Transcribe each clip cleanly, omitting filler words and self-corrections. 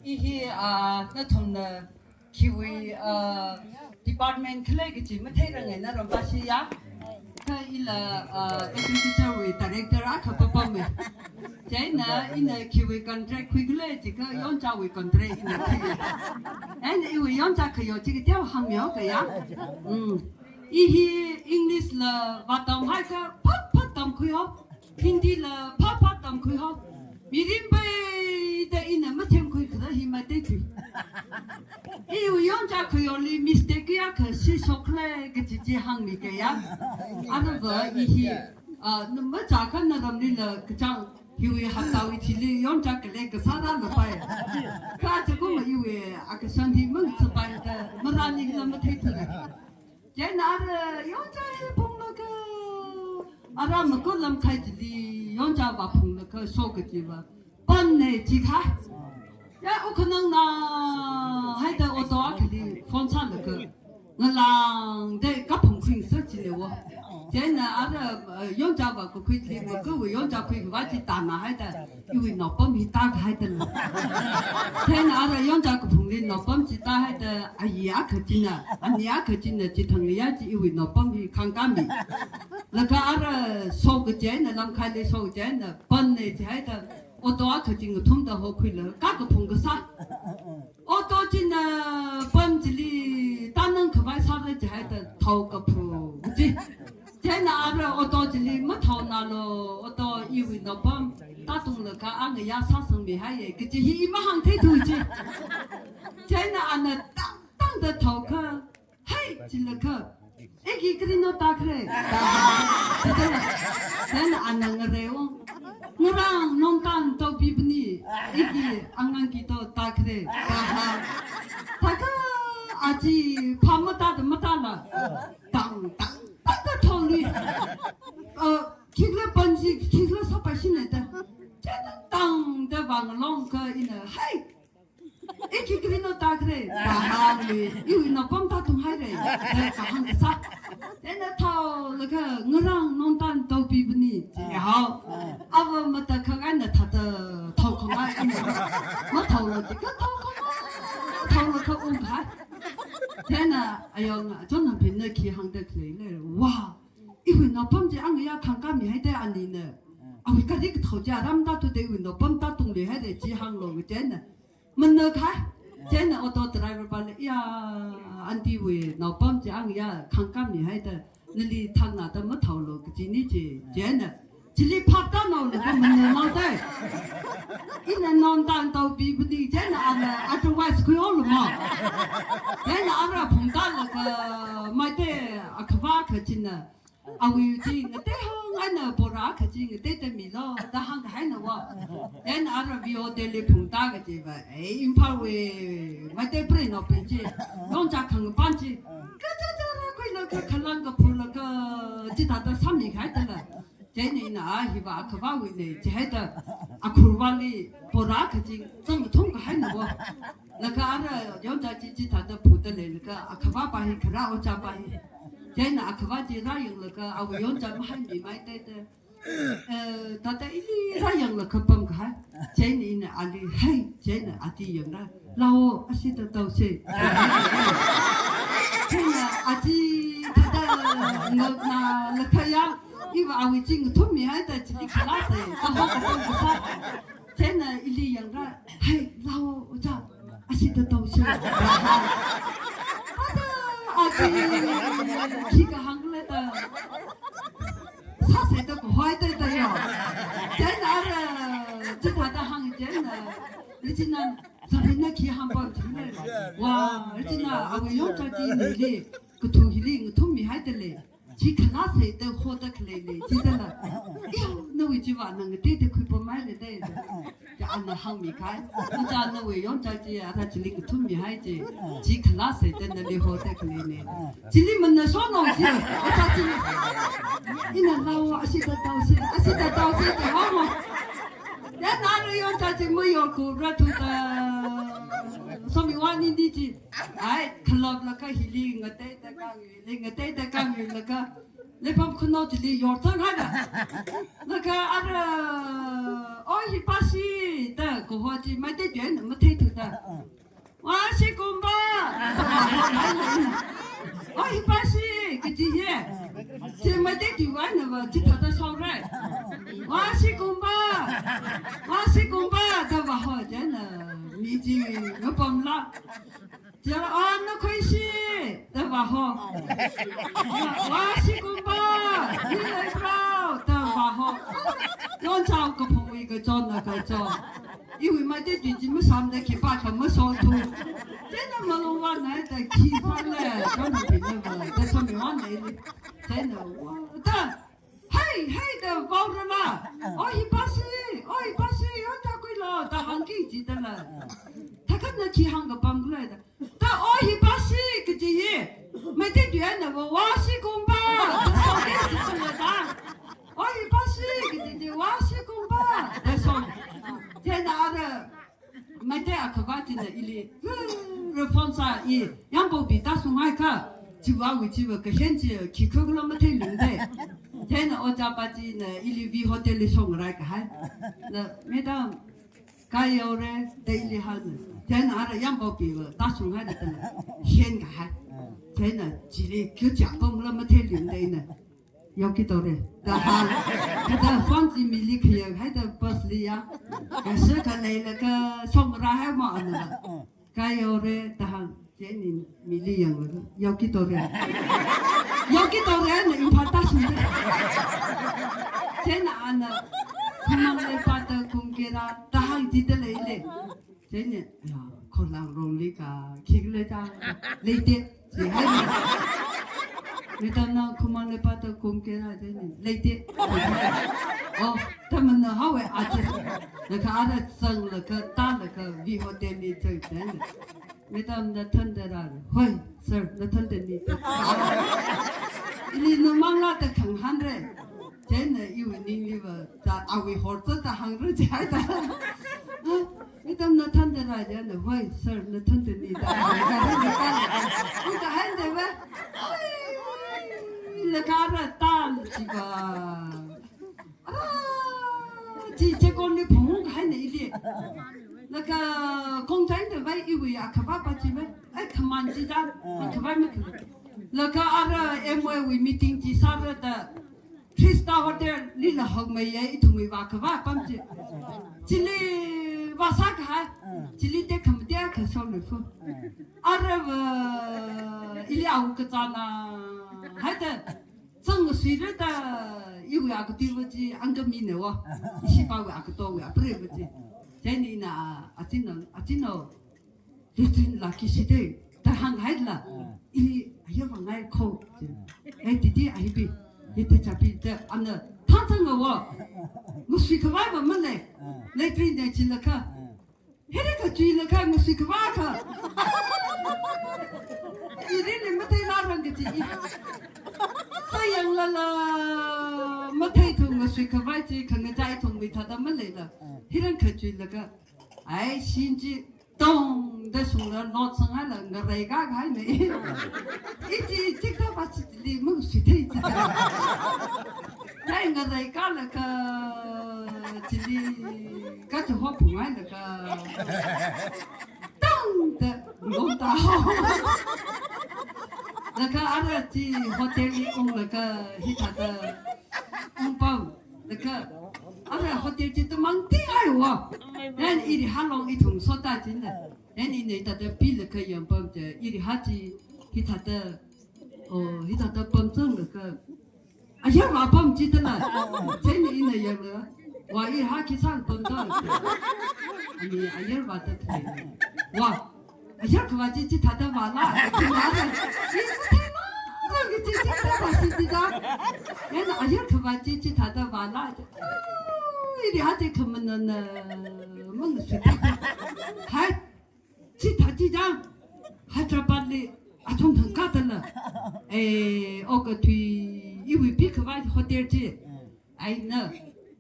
이히 나 통나 키위 department 클래그지 못해랑에 나로 바시야 그 일라 executive director 아카빠빠메 제나 이나 키위 contract quickly 그 연자위 contract 이나 and 이위 연자 그요 지금 대화 한명 그야 이히 English 라 바탕 하이가 팍팍담 그요 hindi 라 팍팍담 그요 미림베 데 이나 마템 그거 히마데티 이위 연자 그요리 미스테이크야 그 시소클레 그 지지 항미게야 아나가 이히 너무 작은 나람리라 그장 이위 하다위 til리 연자 그래 그 사다는 바에 가지고 뭐 이위 아그 선티먼 스바이다 마라니 너무 테이트라 제나르 연자에 봉나 그 아람 그람 카이지 연자 바 봉나 그 소그지바 번네 지카 야 오크능나 하이다 오도아 그리 폰산의 그 나랑 내 가풍 킹서지네워 제나 아르 연자바 그 그리 그 연자 그 와지 다나 하이다 이위 너범이 다 하이다 제나 아르 연자 그 풍리 너범지 다 하이다 아이야 그지나 아니야 그지나 지통이야지 이위 너범이 강감이 나가 아르 소그 제나 남카리 소그 제나 번네 지 하이다 오도아 그진 통다 호크를 까그 봉거사 오도진나 번질리 따는 그발 사르지 하이다 더가 푸지 제나 알아 오도질리 뭐 더나로 오도 이위 너범 따동르가 안야 사성미 하예 그지 이마항 태두지 제나 안나 땅땅的头壳嘿질르커 애기 그리노 따그래 제나 안나가래요 Nurang nontan to bibni iki angang kita tak kre taka aji pamata de matala tang tang tak tholi kikle panji kikle sapashine da tang de wang long ka ina hai iki krino tak kre yu ina pam ta tum hai re ka hang sa ena thao le ka nurang nontan to bibni ya 아버 뭐다 그간에 다들 털고만 뭐 털어지 그 털고 털고 온가 되나 아영 저는 빈내 기항대 그래 와 이거 너 범지 안이야 감감이 해대 아니네 아 우리가 이거 터지 아람다도 되고 너 범다 동네 해대 지항로 그제나 뭐너 가 제나 오토 드라이버 빨리 야 안디 왜너 범지 안이야 감감이 해대 너리 탕나다 뭐 털로 그지니지 제나 Chili pata no le mana no dai ina non dan to bi budi jena ana otherwise ku all ma jena ara phungda la ka mai te akwa ka china awi ji ngate hang ana bora ka ji ngate te mi lo da hang hai na wa jena ara vi o de le phungda ka ji ba e impal we mai te pre no pe ji non ja khang ban ji ka ja ja ra ku la ka khalang ka phul ka ji da da sam ni khai da la 제니나 아히바 아카바위네 제다 아쿠르발리 보라 그지 좀 통과 하는 거 나가 알아 여자 지지 다다 부들래가 아카바바히 그라 오자바히 제나 아카바지 라영르가 아우 여자 한비 많이 때데 다다 이리 라영르 급범가 제니는 아리 헤이 제나 아디 영라 라오 아시다 도세 제나 아지 다다 너나 나카야 이거 아위 징 돈미 하다 지리 클라스 아하가 제나 일리 영라 하이 라오 오자 아시다 도시 아다 아지 기가 한글에다 사세도 고화이다요 제나라 저다다 항 제나 리진난 사리나 기 한번 정말 와 리진나 아위 용자지 일리 그 통힐리 돈미 하들래 chỉ khả năng sẽ được hỗ trợ cái này chỉ là yêu nuôi chỉ vào năng cái để khuyết bơm máy để cho anh là hàng mỹ cái nó cho anh nuôi yon cho chị à ta chỉ linh cái thun mỹ hay chị chỉ khả năng sẽ được hỗ trợ cái này chỉ linh mình là số nào chứ ta chỉ in là lâu à xí ta tao xí thì hao mà để nào rồi yon cho chị mới yon cụ ra thu ta xong rồi quan đi chứ ai club là cái healing người ta càng người là cái lấy phong khôn nói thìyor thang hay là cái ara ôi hi bác sĩ ta có hoa gì mấy cái chuyện mà thấy được ta 哇西公吧，哦一般是个这些，这没得地玩的吧？这他的烧菜，哇西公吧，哇西公吧，这吧好真的，你这我帮了。叫啊，那可以是，对吧？哈，我是公吧，你来不？对吧？哈，我找个朋友个做那个做，因为没得最近没上得去把他们烧土，真的没弄完来的气翻了，叫你那个，在上面往那里，真的我的，嘿的包着了，哦一把是，要打鬼了，打行给记得了。他看到起航个帮过来的，他一把是个这些，没得chuyện的我是公吧，他说的是这个的，一把是个这些我是公吧，他说，现在的没得啊，可把真的一里，放啥一，杨宝比大送爱看，就话为就个现在去看个那么太灵的，现在我家把这呢一里比好的里送来个还，那没得。该有的得厉害的，现在的养宝比了，大熊还得等，现在还，现在这里就讲不那么太灵的呢，有几多的，然后，这个房子米里去还得不是的呀，但是个来那个送来还嘛呢，该有的，然后这里米里样了，有几多的，有几多的呢？有怕大熊的，现在呢。他们来把的工给他，大行记得来嘞，真的呀，可能容易个，去了他来的，是还没，你当那他们来把的工给他真的来的，哦，他们那好为阿姐，那个阿姐生了个大了个，比我店里最真的，你当那疼的啦，会是那疼的你那忙了的看看的。真的，因为你那个在阿维火车在杭州家的，你怎么谈的来着？那会事，那谈的你的，你看的呗？那家的大是吧？这个你朋友还那里，那个工厂的呗，因为啊，可爸爸这呗，可蛮知道，可爸没可，那个阿拉 MOE meeting 几啥的。Krista hotel ni la hog mai ye itu mai wa ka wa pam chi chili wa sa ka ha chili te kham te ka so le fu ara wa ili au ka cha na ha de zeng sui le da yu ya ka ti wa ji ang ka mi ne wa si pa wa ka to wa pre wa ji je ni na atino litin la ki si de ta hang hai la ili ayo wa ngai ko ti ti ai bi 이때 잡힐 때 안나 탄탄 거와 무시크바가 뭐네 내 트린데 질라카 헤레카 질라카 무시크바카 이리는 못해 나랑 그지 사양라라 못해 통 무시크바지 강자이 통 미타다 뭐래라 헤레카 질라카 아이 신지 동 대송을 놓성하는 거래가 가네 이제 직접 봤을 때 무슨 돼 있다 내가 거래가 그 지리 같이 호풍하는 그 땅的弄到那个阿拉去 hotel 里供那个他的红包那个阿拉 hotel 去都忙厉害我人一哈龙一桶说大金的人你他的比那个样包的一哈去他的他的帮正那个啊呀我帮记得了真的那样了我一哈去上帮正你啊呀我的天哇啊呀可我这他的完了完了这他是的人啊呀可我这他的完了이리 하지 그러면은 뭔 소리 하 지타지장 하자 빨리 아좀 등가들라 에 어그 뒤 이위 비크바 호텔지 아이나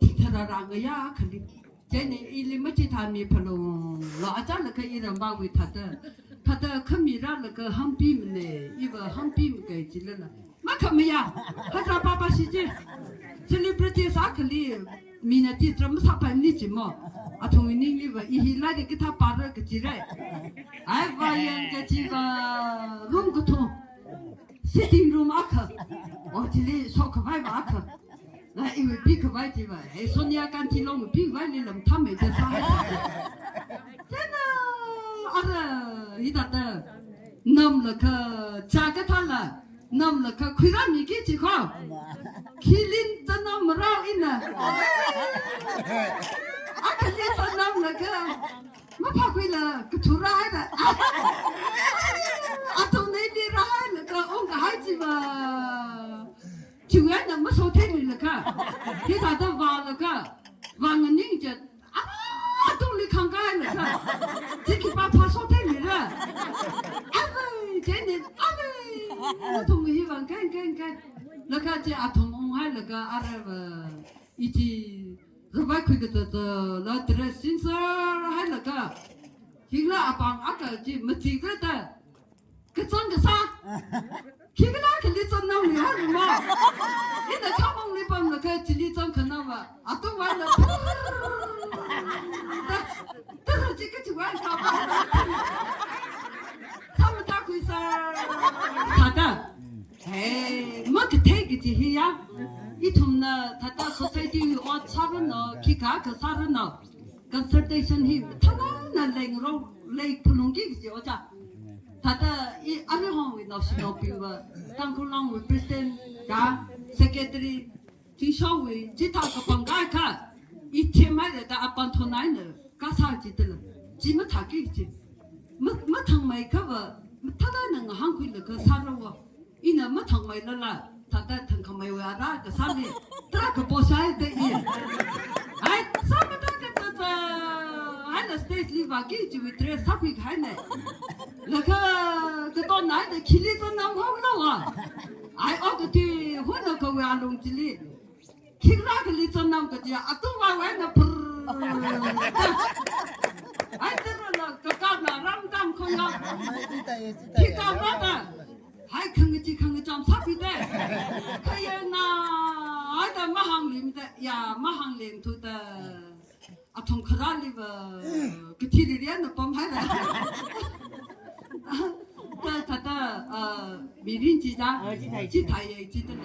티타라랑 거야 근데 쟤네 일이 뭐지 담이 별로 라자는 그 이런 방위 타다 커미라는 그 한빔네 이거 한빔 그 지르나 마카미야 하자 바바시지 셀리브리티 사클리 미나티 트럼사 빨리 지모 아통이닝 리버 이힐라게 기타 빠르 그지래 아이고 yang ke jiwa room ke tu sitting room akha oh jadi sok ke vai akha la iwe pi ke vai jiwa sonia kan ti long pi vai ni lam tham me de sa tena ara ida da nam la ka cha ka tha la nam la ka khira mi ki chi kho kilin ta nam ra ina akali ta nam la ka ma pa kwi la ka thu ra da a to nei ni ra la ka ong ka hai chi ba chu ya na ma so the ni la ka ki ta da wa la ka wa ng ning je a to li khang ka la ka ti ki pa pa so the ni la a ve je ni a ve to mi hi van kan la ka je a to ong hai la ka a ra ba i ti rồi vậy khi cái là dressing sir hay là cái khi là bằng ác cái gì mà chỉ cái chân cái sa khi cái lý chân nào nhiều hơn mà cái này không mong lý bằng là cái chỉ lý chân cái nào mà à tôi nói là tức là chỉ cái chuyện sao sao mà ta quý sa thật à mà cái thế cái gì hi á ít hôm na thật ra society ở xã nó khi cả cái xã nó consultation hi thật là lên rồi lên phun cái gì ở cha thật ra anh em với nó xin nó biểu và tăng cường lòng với president cả secretary chính sau với chỉ thao cái bằng cái cả ít thêm hay là ta ban thôn này nữa cả sao chỉ được chỉ mất thằng cái gì mất thằng mày cái vợ thật ra là hàng quý là cái xã rồi ina mất thằng mày là thật ra thằng không mày vào đó cái sao đi ta cái bộ sai đấy đi ai sao mà ta cái hay là state live cái chỉ với tres sao bị cái này là cái con này để khi lý do nào không đâu à ai ở cái thì hồi nào cái vào luôn chỉ lý khi ra cái lý do nào cái gì à tôi vào cái nó ai tức là cái con là ram tam không nhau khi con đó à hai khăng cái chăm sóc đi đấy cái na ai ta mà hàng lim đấy ya mà hàng lim thôi ta à thằng khá li và cái thi đi nó bấm hay là ta bị riêng chỉ ra chỉ thầy chỉ tên